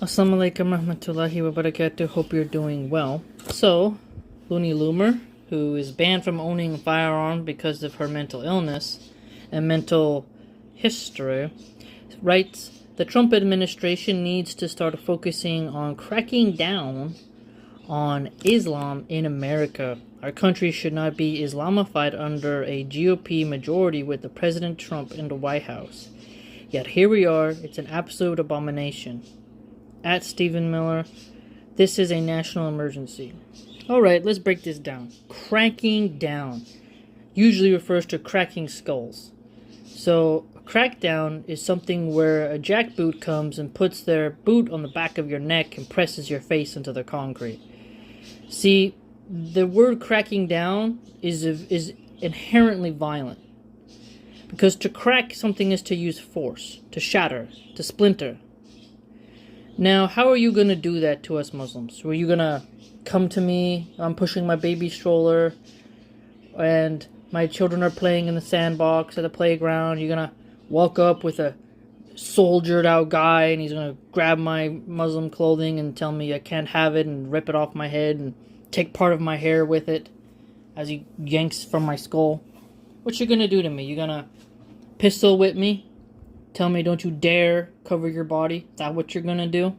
Assalamu alaikum rahmatullahi wa barakatuh. Hope you're doing well. So, Loomer, who is banned from owning a firearm because of her mental illness and mental history, writes, the Trump administration needs to start focusing on cracking down on Islam in America. Our country should not be Islamified under a GOP majority with the President Trump in the White House. Yet here we are, it's an absolute abomination. At Stephen Miller, this is a national emergency. Alright, let's break this down. Cracking down usually refers to cracking skulls. So, a crackdown is something where a jackboot comes and puts their boot on the back of your neck and presses your face into the concrete. See, the word cracking down is inherently violent. Because to crack something is to use force, to shatter, to splinter. Now, how are you going to do that to us Muslims? Were you going to come to me, I'm pushing my baby stroller, and my children are playing in the sandbox at the playground, you're going to walk up with a soldiered out guy, and he's going to grab my Muslim clothing and tell me I can't have it, and rip it off my head, and take part of my hair with it, as he yanks from my skull? What you going to do to me? You going to pistol whip me? Tell me don't you dare cover your body? Is that what you're going to do?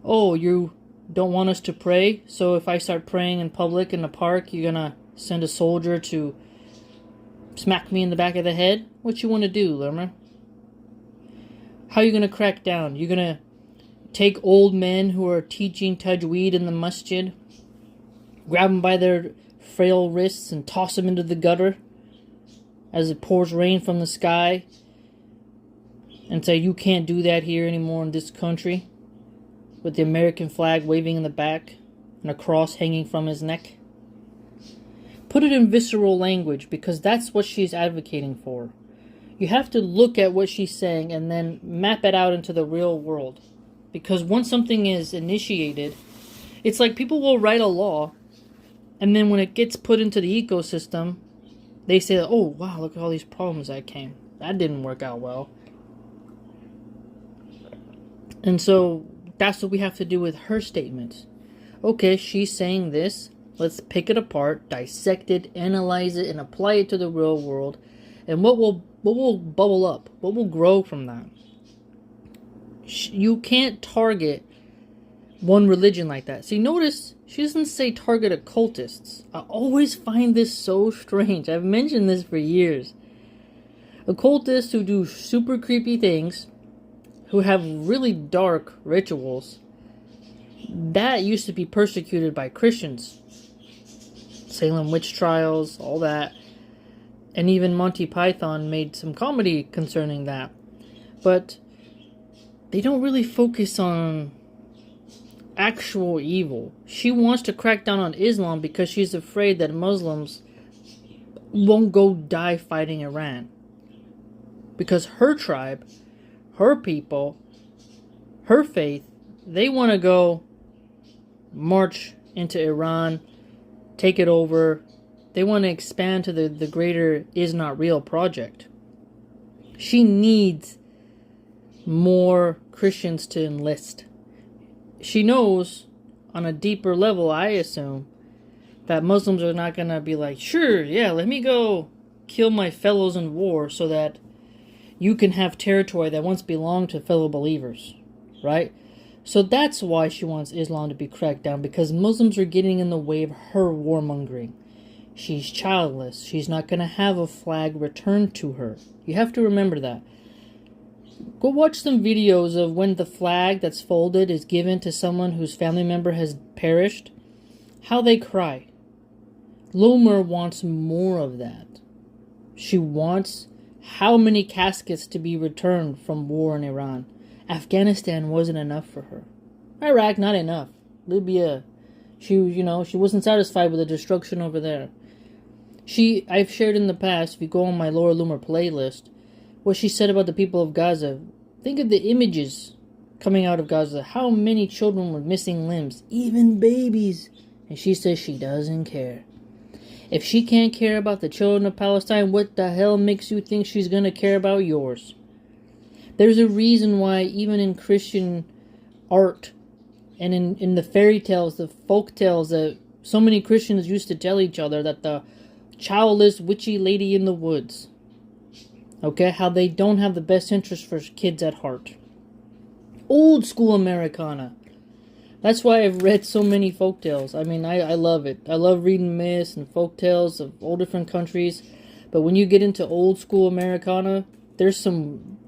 Oh, you don't want us to pray? So if I start praying in public in the park, you're going to send a soldier to smack me in the back of the head? What you want to do, Loomer? How are you going to crack down? You're going to take old men who are teaching tajweed in the masjid, grab them by their frail wrists and toss them into the gutter as it pours rain from the sky, and say you can't do that here anymore in this country, with the American flag waving in the back and a cross hanging from his neck? Put it in visceral language, because that's what she's advocating for. You have to look at what she's saying and then map it out into the real world. Because once something is initiated, it's like people will write a law, and then when it gets put into the ecosystem, they say, oh wow, look at all these problems that came. That didn't work out well. And so that's what we have to do with her statements. Okay, she's saying this. Let's pick it apart, dissect it, analyze it, and apply it to the real world. And what will bubble up? What will grow from that? You can't target one religion like that. See, notice she doesn't say target occultists. I always find this so strange. I've mentioned this for years. Occultists who do super creepy things, who have really dark rituals, that used to be persecuted by Christians. Salem witch trials, all that. And even Monty Python made some comedy concerning that. But they don't really focus on actual evil. She wants to crack down on Islam because she's afraid that Muslims won't go die fighting Iran. Because her tribe, her people, her faith, they want to go march into Iran, take it over. They want to expand to the greater Is Not Real project. She needs more Christians to enlist. She knows, on a deeper level, I assume, that Muslims are not going to be like, sure, yeah, let me go kill my fellows in war so that you can have territory that once belonged to fellow believers, right? So that's why she wants Islam to be cracked down, because Muslims are getting in the way of her warmongering. She's childless. She's not going to have a flag returned to her. You have to remember that. Go watch some videos of when the flag that's folded is given to someone whose family member has perished. How they cry. Loomer wants more of that. She wants how many caskets to be returned from war in Iran. Afghanistan wasn't enough for her. Iraq, not enough. Libya, she wasn't satisfied with the destruction over there. I've shared in the past, if you go on my Laura Loomer playlist, what she said about the people of Gaza. Think of the images coming out of Gaza. How many children with missing limbs, even babies. And she says she doesn't care. If she can't care about the children of Palestine, what the hell makes you think she's going to care about yours? There's a reason why even in Christian art and in the fairy tales, the folk tales that so many Christians used to tell each other, that the childless witchy lady in the woods, okay, how they don't have the best interest for kids at heart. Old school Americana. That's why I've read so many folk tales. I mean, I love it. I love reading myths and folk tales of all different countries. But when you get into old school Americana, there's some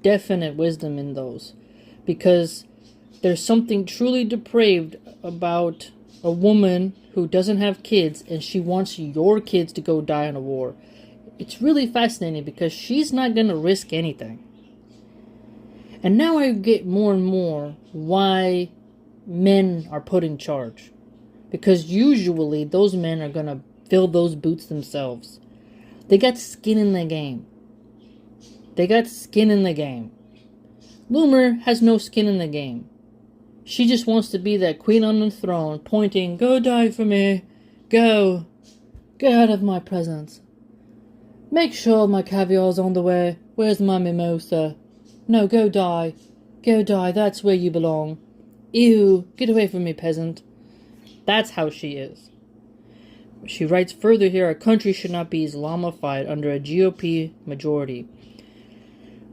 definite wisdom in those. Because there's something truly depraved about a woman who doesn't have kids and she wants your kids to go die in a war. It's really fascinating because she's not going to risk anything. And now I get more and more why men are put in charge. Because usually those men are going to fill those boots themselves. They got skin in the game. They got skin in the game. Loomer has no skin in the game. She just wants to be that queen on the throne, pointing, "Go die for me. Go. Get out of my presence. Make sure my caviar's on the way. Where's my mimosa? No, go die. Go die, that's where you belong. Ew, get away from me, peasant." That's how she is. She writes further here, our country should not be Islamified under a GOP majority.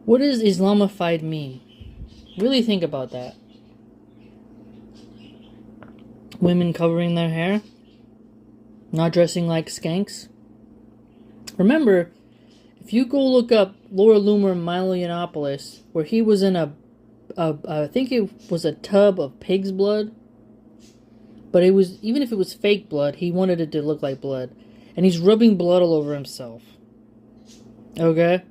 What does Islamified mean? Really think about that. Women covering their hair? Not dressing like skanks? Remember, if you go look up Laura Loomer in Milahan, where he was in I think it was a tub of pig's blood, but it was, even if it was fake blood, he wanted it to look like blood, and he's rubbing blood all over himself. Okay?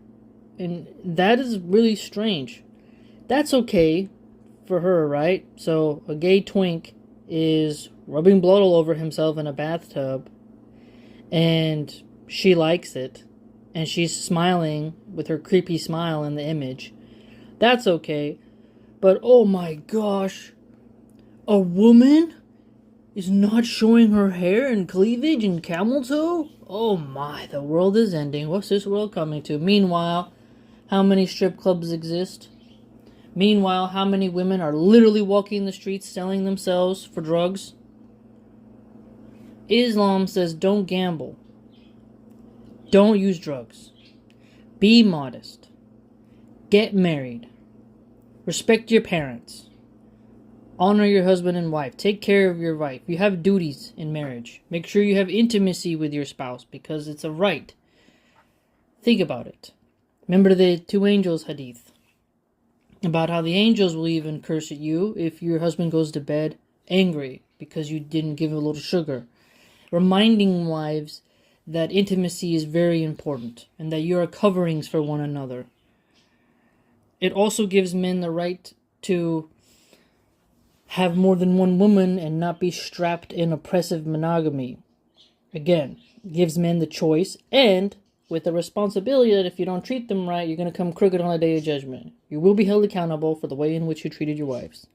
And that is really strange. That's okay for her, right? So a gay twink is rubbing blood all over himself in a bathtub, and she likes it, and she's smiling with her creepy smile in the image. That's okay. But oh my gosh, a woman is not showing her hair and cleavage and camel toe? Oh my, the world is ending. What's this world coming to? Meanwhile, how many strip clubs exist? Meanwhile, how many women are literally walking the streets selling themselves for drugs? Islam says don't gamble. Don't use drugs. Be modest. Get married. Respect your parents. Honor your husband and wife. Take care of your wife. You have duties in marriage. Make sure you have intimacy with your spouse because it's a right. Think about it. Remember the two angels hadith about how the angels will even curse at you if your husband goes to bed angry because you didn't give him a little sugar. Reminding wives that intimacy is very important and that you are coverings for one another. It also gives men the right to have more than one woman and not be strapped in oppressive monogamy. Again, gives men the choice and with the responsibility that if you don't treat them right, you're going to come crooked on the day of judgment. You will be held accountable for the way in which you treated your wives.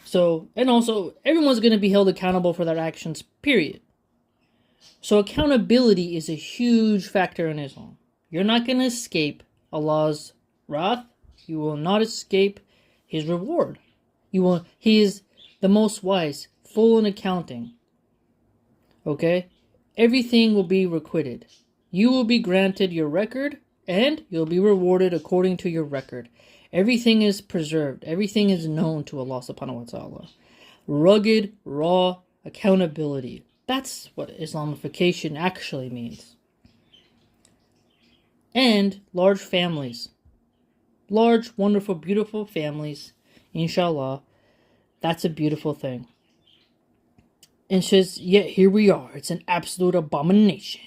So, and also, everyone's going to be held accountable for their actions, period. So accountability is a huge factor in Islam. You're not going to escape Allah's wrath. You will not escape His reward. He is the most wise, full in accounting. Okay? Everything will be requited. You will be granted your record, and you'll be rewarded according to your record. Everything is preserved. Everything is known to Allah subhanahu wa ta'ala. Rugged, raw accountability. That's what Islamification actually means. And large families. Large, wonderful, beautiful families. Inshallah. That's a beautiful thing. And says, yet here we are. It's an absolute abomination.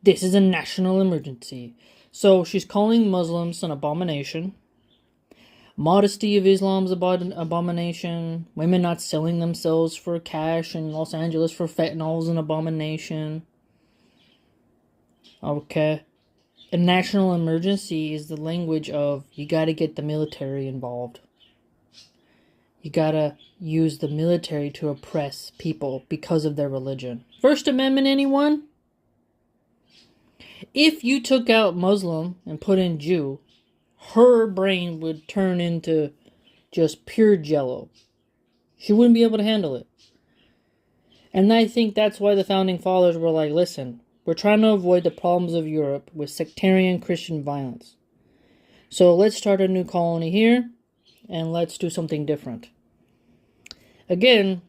This is a national emergency. So she's calling Muslims an abomination. Modesty of Islam's abomination. Women not selling themselves for cash in Los Angeles for fentanyl is an abomination. Okay. A national emergency is the language of you gotta get the military involved. You gotta use the military to oppress people because of their religion. First Amendment, anyone? If you took out Muslim and put in Jew, her brain would turn into just pure jello. She wouldn't be able to handle it. And I think that's why the founding fathers were like, listen, we're trying to avoid the problems of Europe with sectarian Christian violence. So let's start a new colony here, and let's do something different. Again,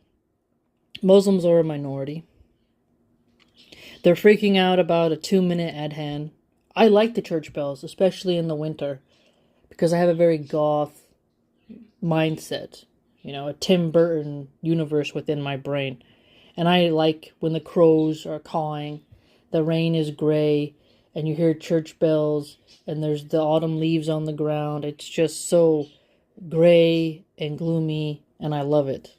Muslims are a minority. They're freaking out about a 2-minute adhan. I like the church bells, especially in the winter, because I have a very goth mindset. You know, a Tim Burton universe within my brain. And I like when the crows are cawing, the rain is gray, and you hear church bells, and there's the autumn leaves on the ground. It's just so gray and gloomy, and I love it.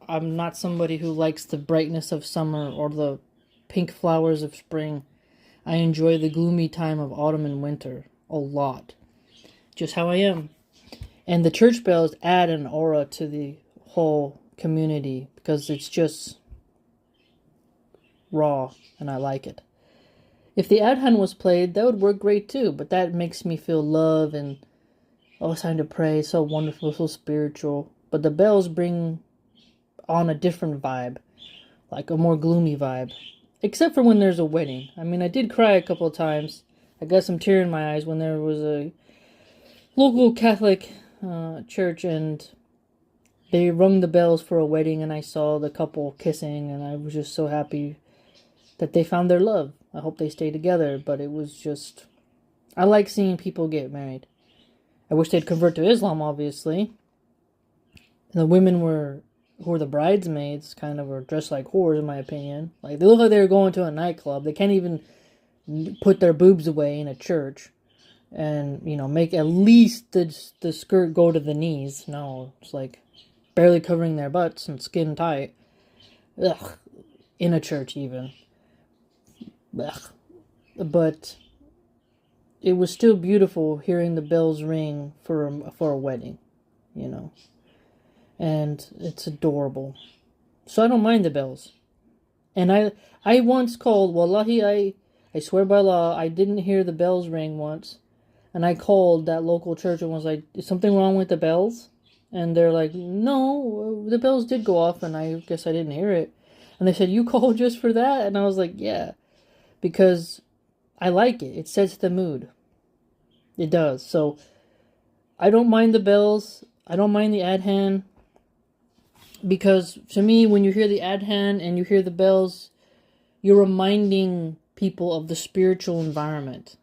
I'm not somebody who likes the brightness of summer or the pink flowers of spring. I enjoy the gloomy time of autumn and winter a lot. Just how I am. And the church bells add an aura to the whole community because it's just raw, and I like it. If the adhan was played, that would work great too, but that makes me feel love and it's time to pray. It's so wonderful, so spiritual. But the bells bring on a different vibe, like a more gloomy vibe. Except for when there's a wedding. I mean, I did cry a couple of times. I got some tear in my eyes when there was a local Catholic church and they rung the bells for a wedding, and I saw the couple kissing, and I was just so happy that they found their love. I hope they stay together, but it was just... I like seeing people get married. I wish they'd convert to Islam, obviously. And the women who were the bridesmaids kind of were dressed like whores, in my opinion. Like, they look like they were going to a nightclub. They can't even put their boobs away in a church and, you know, make at least the skirt go to the knees. No, it's like barely covering their butts and skin tight. Ugh. In a church, even. Ugh. But it was still beautiful hearing the bells ring for a wedding, you know. And it's adorable. So I don't mind the bells. And I once called, wallahi, I swear by Allah, I didn't hear the bells ring once. And I called that local church and was like, is something wrong with the bells? And they're like, no, the bells did go off and I guess I didn't hear it. And they said, you called just for that? And I was like, yeah. Because I like it. It sets the mood. It does. So I don't mind the bells. I don't mind the adhan. Because to me, when you hear the adhan and you hear the bells, you're reminding people of the spiritual environment.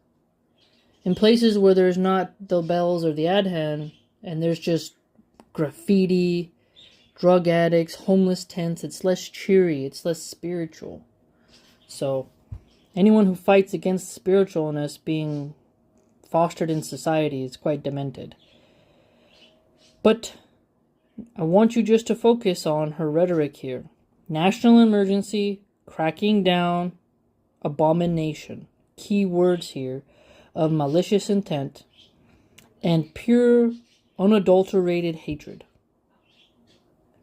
In places where there's not the bells or the adhan, and there's just graffiti, drug addicts, homeless tents, it's less cheery, it's less spiritual. So, anyone who fights against spiritualness being fostered in society is quite demented. But I want you just to focus on her rhetoric here. National emergency, cracking down, abomination. Key words here of malicious intent and pure, unadulterated hatred.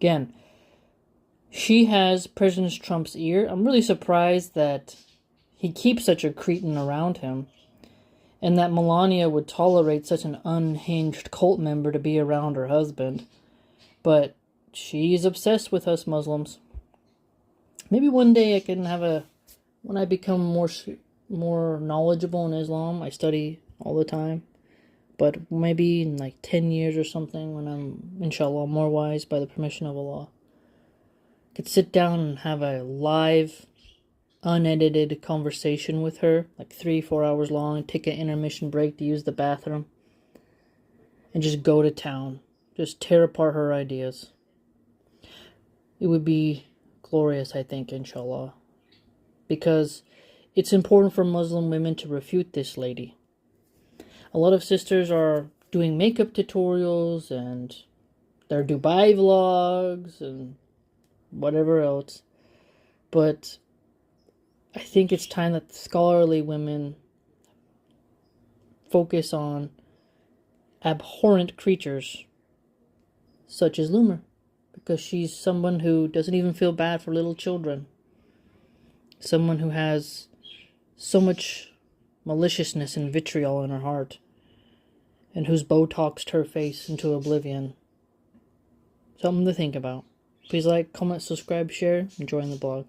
Again, she has President Trump's ear. I'm really surprised that he keeps such a cretin around him and that Melania would tolerate such an unhinged cult member to be around her husband. But she's obsessed with us Muslims. Maybe one day I can have when I become more knowledgeable in Islam, I study all the time. But maybe in like 10 years or something, when I'm, inshallah, more wise by the permission of Allah, I could sit down and have a live, unedited conversation with her, like 3-4 hours long, take an intermission break to use the bathroom, and just go to town. Just tear apart her ideas. It would be glorious, I think, inshallah. Because it's important for Muslim women to refute this lady. A lot of sisters are doing makeup tutorials and their Dubai vlogs and whatever else. But I think it's time that scholarly women focus on abhorrent creatures such as Loomer, because she's someone who doesn't even feel bad for little children. Someone who has so much maliciousness and vitriol in her heart. and who's Botoxed her face into oblivion. Something to think about. Please like, comment, subscribe, share, and join the blog.